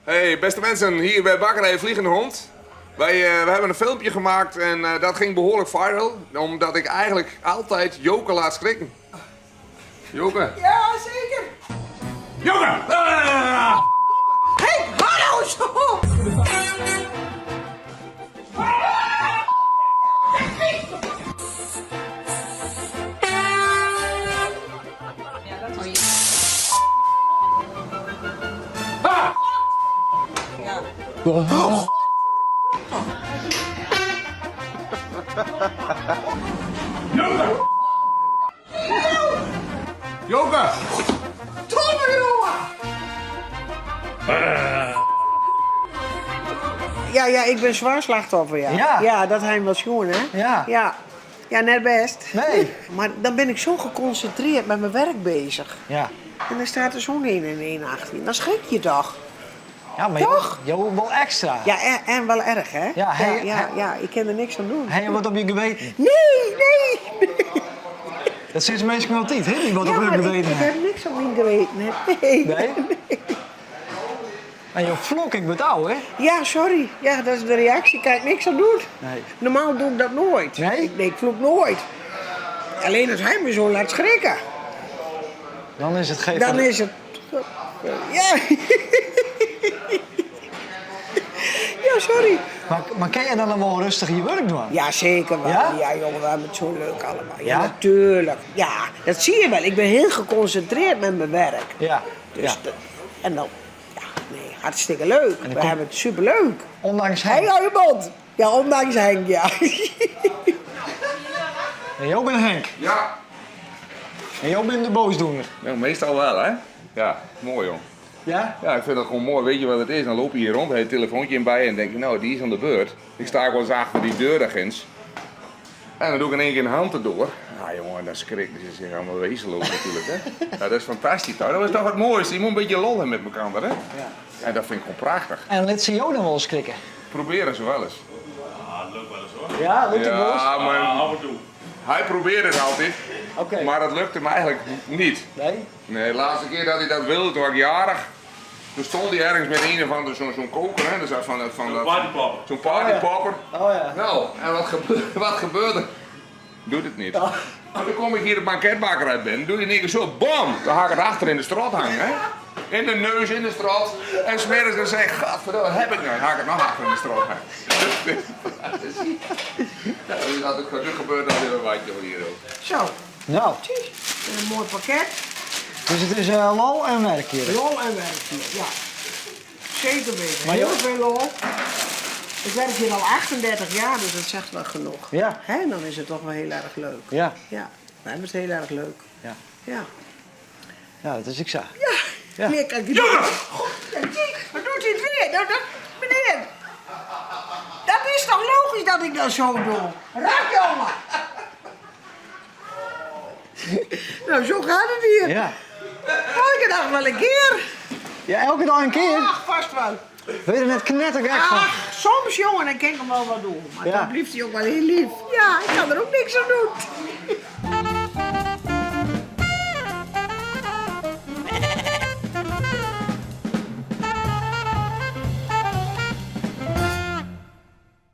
Hey, beste mensen, hier bij Bakkerij Vliegende Hond. We hebben een filmpje gemaakt en dat ging behoorlijk viral. Omdat ik eigenlijk altijd Joke laat schrikken. Joke? Ja, zeker. Joke! Hé, hallo zo! Joke! Domme jongen! Ja, ik ben zwaar slachtoffer, ja. Ja. Ja, dat hij wel schoon, hè? Ja. Ja. Ja, net best. Nee. Maar dan ben ik zo geconcentreerd met mijn werk bezig. Ja. En dan staat er zo'n 1 en 1 achter. Dan schrik je toch? Ja, maar Toch? je wil wel extra. Ja, en wel erg, hè? Ja, hij- ja, ik kan er niks aan doen. Heb je wat op je geweten? Nee! Dat zit mensen altijd, hè? Die wat Ja, op maar hun ik geweten hebben. heb niks op mijn geweten. Nee. Nee? En je vlok ik met ouw, hè? Ja, sorry. Ja, dat is de reactie. Kan ik niks aan doen. Nee. Normaal doe ik dat nooit. Nee? Ik vloek nooit. Alleen als hij me zo laat schrikken, Dan is het geen... dan is het... Ja. Ja, sorry. Maar kan je dan allemaal rustig je werk doen? Ja, zeker wel. Ja? Ja, jongen, we hebben het zo leuk allemaal. Ja, Ja? natuurlijk. Ja, dat zie je wel. Ik ben heel geconcentreerd met mijn werk. Ja. Dus Ja. en dan... Ja, nee, hartstikke leuk. We hebben het superleuk. Ondanks Hé, hem. hou je mond. Ja, ondanks Henk, ja. En jij bent Henk. Ja. En jij bent de boosdoener. Nou, meestal wel, hè? Ja, mooi, jong. Ja? Ja, ik vind dat gewoon mooi. Weet je wat het is? Dan loop je hier rond, heb je een telefoontje in bij je en denk je, nou, die is aan de beurt. Ik sta gewoon eens achter die deur daar ginds. En dan doe ik in één keer een hand erdoor. Nou jongen, dan schrik je zich allemaal wezenloos natuurlijk, hè. Nou, dat is fantastisch, toch? Dat is toch het mooiste. Je moet een beetje lol hebben met elkaar, hè. Ja. En dat vind ik gewoon prachtig. En laat ze jou dan wel eens krikken? Proberen ze wel eens. Ja, lukt het wel eens? Ja, maar Af en toe. hij probeert het altijd. Oké. Maar dat lukte me eigenlijk niet. Nee? Nee, de laatste keer dat hij dat wilde, toen was ik jarig. Toen stond hij ergens met een of ander zo'n koker, hè. Dus van dat, Partypopper. zo'n partypopper. Oh ja. Nou, en wat gebeurde? Doet het niet. En dan kom ik hier op banketbakker ben, doe je in één keer zo, bam! Dan ga ik het achter in de straat hangen, hè. In de neus, in de straat. En smiddags dan zeg ik, gadverdamme, wat heb ik nou? Dan ga ik het nog achter in de straat hangen. Ja, dus dat gebeurt dan weer een watje hier ook. Zo, Nou, een mooi pakket. dus het is lol en werk hier. Lol en werk hier, ja. Zeker weten. Maar Heel joh- veel lol. Ik werk hier al 38 jaar, dus dat zegt wel genoeg. Ja. Hè, dan is het toch wel heel erg leuk. Ja. Ja, we hebben het heel erg leuk. Ja. Ja. Ja, dat is ik zo. Ja, Ja. meer kan ik niet doen. Ja, zie, wat doet hij het weer? Meneer, dat is toch logisch dat ik dat zo doe? Raak, jongen! Nou, zo gaat het hier. Ja. Elke dag wel een keer. Ja, elke dag een keer. Ach, vast wel. Weet je er net knettergek van? Ach, soms jongen, dan kan ik hem wel wat doen. Maar Ja. dan blijft hij ook wel heel lief. Ja, ik kan er ook niks aan doen.